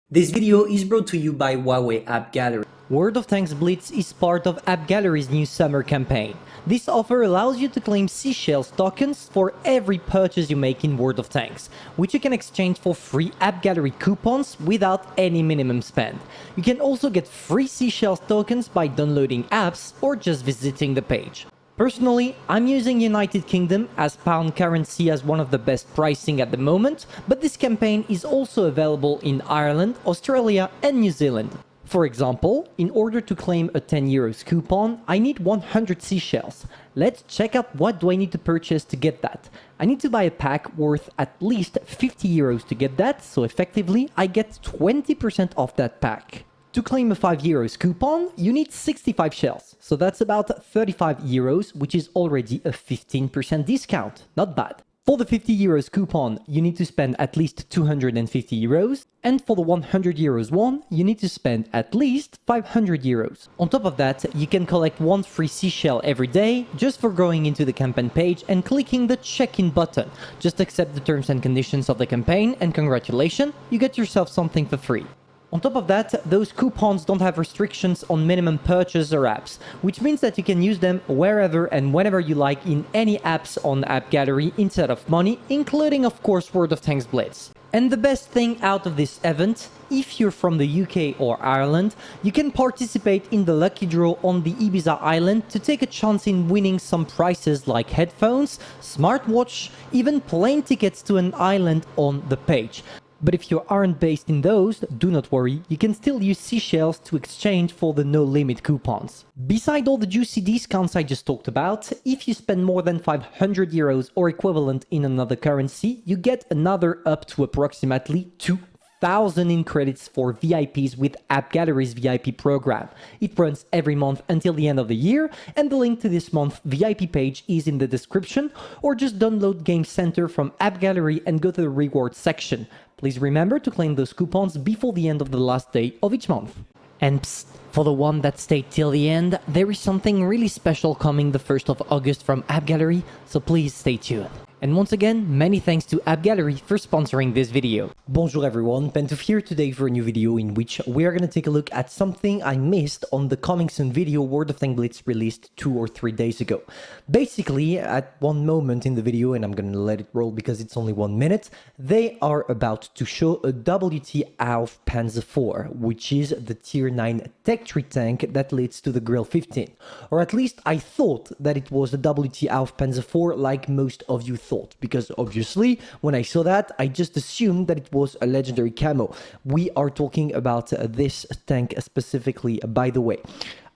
This video is brought to you by Huawei App Gallery. World of Tanks Blitz is part of App Gallery's new summer campaign. This offer allows you to claim seashells tokens for every purchase you make in World of Tanks, which you can exchange for free App Gallery coupons without any minimum spend. You can also get free seashells tokens by downloading apps or just visiting the page. Personally, I'm using United Kingdom as pound currency as one of the best pricing at the moment, but this campaign is also available in Ireland, Australia and New Zealand. For example, in order to claim a €10 coupon, I need 100 seashells. Let's check out what do I need to purchase to get that. I need to buy a pack worth at least €50 to get that, so effectively I get 20% off that pack. To claim a €5 coupon, you need 65 shells, so that's about €35, which is already a 15% discount. Not bad. For the €50 coupon, you need to spend at least €250, and for the €100 one, you need to spend at least €500. On top of that, you can collect one free seashell every day just for going into the campaign page and clicking the check-in button. Just accept the terms and conditions of the campaign, and congratulations, you get yourself something for free. On top of that, those coupons don't have restrictions on minimum purchase or apps, which means that you can use them wherever and whenever you like in any apps on App Gallery instead of money, including of course World of Tanks Blitz. And the best thing out of this event, if you're from the UK or Ireland, you can participate in the lucky draw on the Ibiza island to take a chance in winning some prizes like headphones, smartwatch, even plane tickets to an island on the page. But if you aren't based in those, do not worry, you can still use seashells to exchange for the no-limit coupons. Beside all the juicy discounts I just talked about, if you spend more than €500 or equivalent in another currency, you get another up to approximately 2,000 in credits for VIPs with App Gallery's VIP program. It runs every month until the end of the year, and the link to this month's VIP page is in the description, or just download Game Center from App Gallery and go to the rewards section. Please remember to claim those coupons before the end of the last day of each month. And psst, for the one that stayed till the end, there is something really special coming the 1st of August from App Gallery, so please stay tuned. And once again, many thanks to App Gallery for sponsoring this video. Bonjour everyone, Pentouf here today for a new video in which we are going to take a look at something I missed on the coming soon video World of Tanks Blitz released 2 or 3 days ago. Basically, at one moment in the video, and I'm going to let it roll because it's only 1 minute, they are about to show a WT AUF PZ IV, which is the tier 9 tech tree tank that leads to the Grill 15. Or at least I thought that it was the WT AUF PZ IV like most of you thought, because obviously when I saw that I just assumed that it was a legendary camo. We are talking about this tank specifically, by the way.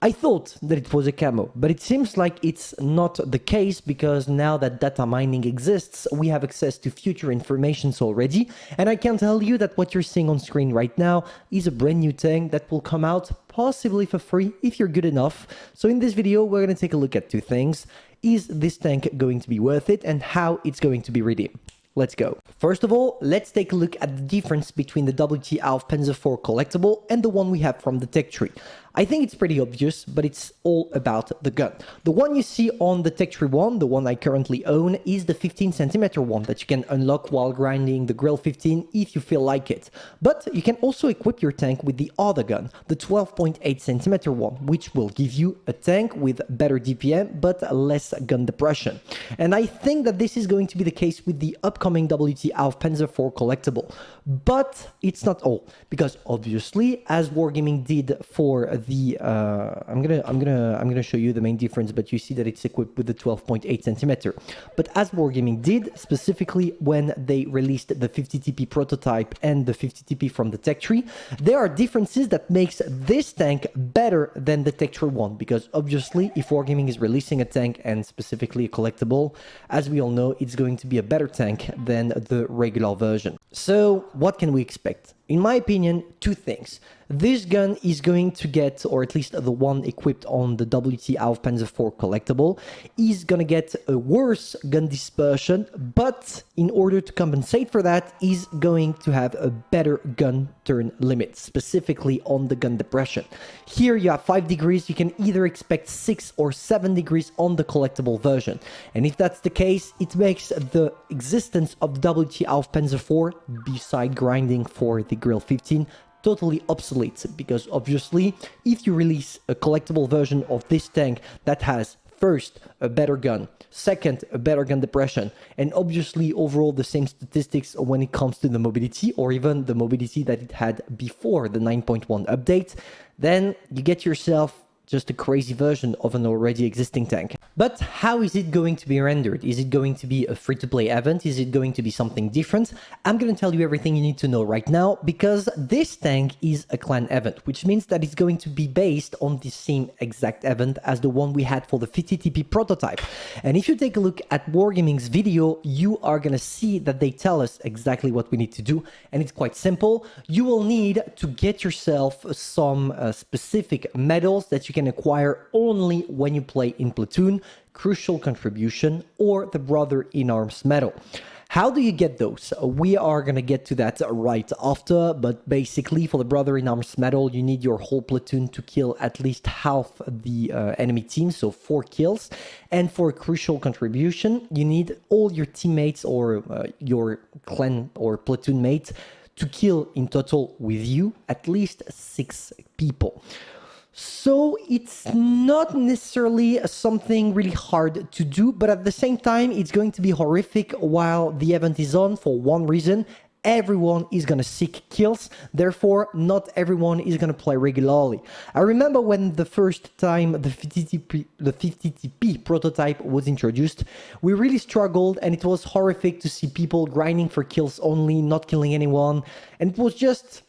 I thought that it was a camo, but it seems like it's not the case, because now that data mining exists, we have access to future informations already, and I can tell you that what you're seeing on screen right now is a brand new tank that will come out possibly for free if you're good enough. So in this video, we're going to take a look at 2 things. Is this tank going to be worth it, and how it's going to be redeemed? Let's go. First of all, let's take a look at the difference between the WT AUF PZ IV collectible and the one we have from the tech tree. I think it's pretty obvious, but it's all about the gun. The one you see on the tech tree one, the one I currently own, is the 15cm one that you can unlock while grinding the Grill 15 if you feel like it. But you can also equip your tank with the other gun, the 12.8cm one, which will give you a tank with better DPM but less gun depression. And I think that this is going to be the case with the upcoming WT AUF PZ IV collectible. But it's not all, because obviously, as Wargaming did for the I'm gonna show you the main difference, but you see that it's equipped with the 12.8cm. But as Wargaming did specifically when they released the 50TP prototype and the 50TP from the tech tree, there are differences that makes this tank better than the tech tree one, because obviously if Wargaming is releasing a tank, and specifically a collectible, as we all know, it's going to be a better tank than the regular version. So what can we expect? In my opinion, 2 things. This gun is going to get, or at least the one equipped on the WT AUF PZ IV collectible, is gonna get a worse gun dispersion, but in order to compensate for that, is going to have a better gun turn limit, specifically on the gun depression. Here you have 5 degrees, you can either expect 6 or 7 degrees on the collectible version. And if that's the case, it makes the existence of the WT AUF PZ IV, beside grinding for the Grill 15, totally obsolete, because obviously if you release a collectible version of this tank that has first a better gun, second a better gun depression, and obviously overall the same statistics when it comes to the mobility, or even the mobility that it had before the 9.1 update, then you get yourself just a crazy version of an already existing tank. But how is it going to be rendered? Is it going to be a free-to-play event? Is it going to be something different? I'm going to tell you everything you need to know right now, because this tank is a clan event, which means that it's going to be based on the same exact event as the one we had for the 50TP prototype. And if you take a look at Wargaming's video, you are going to see that they tell us exactly what we need to do, and it's quite simple. You will need to get yourself some specific medals that you can acquire only when you play in Platoon, Crucial Contribution, or the Brother in Arms medal. How do you get those? We are going to get to that right after, but basically for the Brother in Arms medal, you need your whole platoon to kill at least half the enemy team, so 4 kills. And for Crucial Contribution, you need all your teammates or your clan or platoon mates to kill in total with you at least 6 people. So it's not necessarily something really hard to do, but at the same time, it's going to be horrific while the event is on for one reason. Everyone is going to seek kills, therefore not everyone is going to play regularly. I remember when the first time the 50TP prototype was introduced, we really struggled, and it was horrific to see people grinding for kills only, not killing anyone, and it was just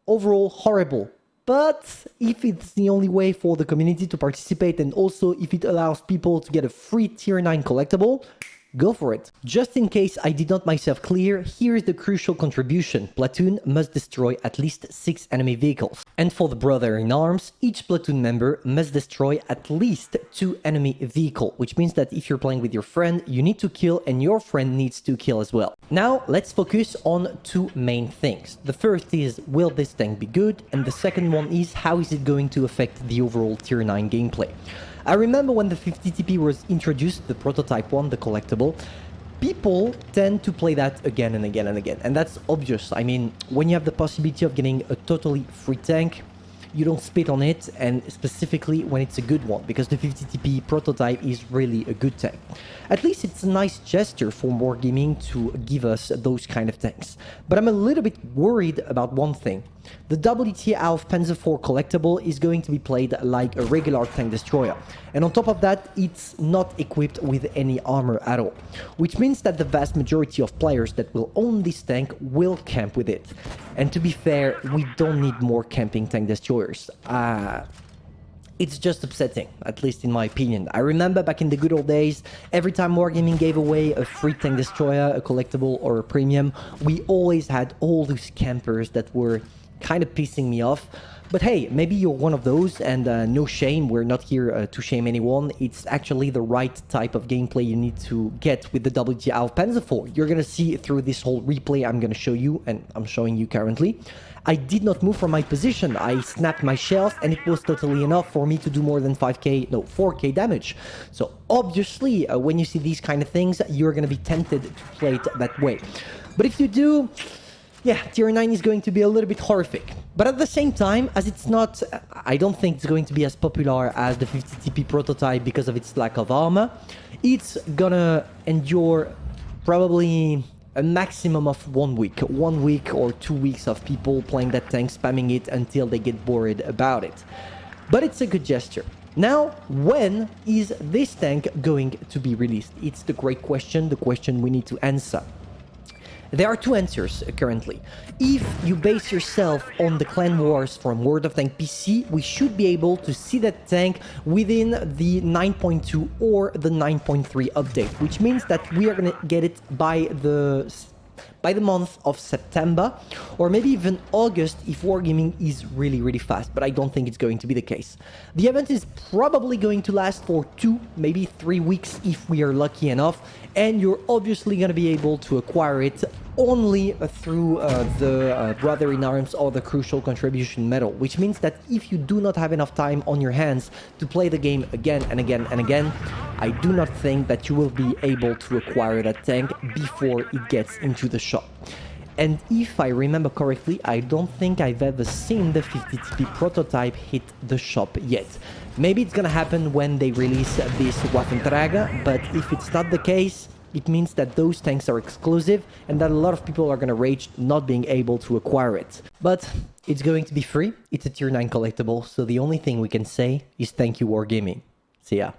overall horrible. But if it's the only way for the community to participate, and also if it allows people to get a free tier 9 collectible, go for it. Just in case I did not myself clear, here is the Crucial Contribution. Platoon must destroy at least 6 enemy vehicles. And for the Brother in Arms, each platoon member must destroy at least 2 enemy vehicles, which means that if you're playing with your friend, you need to kill and your friend needs to kill as well. Now, let's focus on 2 main things. The first is, will this tank be good? And the second one is, how is it going to affect the overall tier 9 gameplay? I remember when the 50TP was introduced, the prototype one, the collectible, people tend to play that again and again and again. And that's obvious. I mean, when you have the possibility of getting a totally free tank, you don't spit on it, and specifically when it's a good one, because the 50TP prototype is really a good tank. At least it's a nice gesture for Wargaming to give us those kind of tanks. But I'm a little bit worried about one thing. The WT AUF PZ IV collectible is going to be played like a regular tank destroyer, and on top of that, it's not equipped with any armor at all, which means that the vast majority of players that will own this tank will camp with it. And to be fair, we don't need more camping tank destroyers. It's just upsetting, at least in my opinion. I remember back in the good old days, every time Wargaming gave away a free tank destroyer, a collectible or a premium, we always had all those campers that were kind of pissing me off. But hey, maybe you're one of those, and no shame, we're not here to shame anyone. It's actually the right type of gameplay you need to get with the WT AUF PZ IV. You're gonna see through this whole replay I'm gonna show you, and I'm showing you currently. I did not move from my position. I snapped my shells, and it was totally enough for me to do more than 4k damage. So obviously, when you see these kind of things, you're gonna be tempted to play it that way. But if you do, yeah, tier 9 is going to be a little bit horrific. But at the same time, as it's not, I don't think it's going to be as popular as the 50TP prototype because of its lack of armor, it's gonna endure probably a maximum of 1 week. 1 week or 2 weeks of people playing that tank, spamming it until they get bored about it. But it's a good gesture. Now, when is this tank going to be released? It's the great question, the question we need to answer. There are 2 answers currently. If you base yourself on the clan wars from World of Tanks PC, we should be able to see that tank within the 9.2 or the 9.3 update, which means that we are going to get it by the month of September, or maybe even August if Wargaming is really fast, but I don't think it's going to be the case. The event is probably going to last for 2, maybe 3 weeks if we are lucky enough, and you're obviously going to be able to acquire it only through the Brother in Arms or the Crucial Contribution medal, which means that if you do not have enough time on your hands to play the game again and again and again, I do not think that you will be able to acquire that tank before it gets into the shop. And if I remember correctly, I don't think I've ever seen the 50TP prototype hit the shop yet. Maybe it's gonna happen when they release this Waffenträger, but if it's not the case, it means that those tanks are exclusive and that a lot of people are gonna rage not being able to acquire it. But it's going to be free, it's a tier 9 collectible, so the only thing we can say is thank you Wargaming. See ya.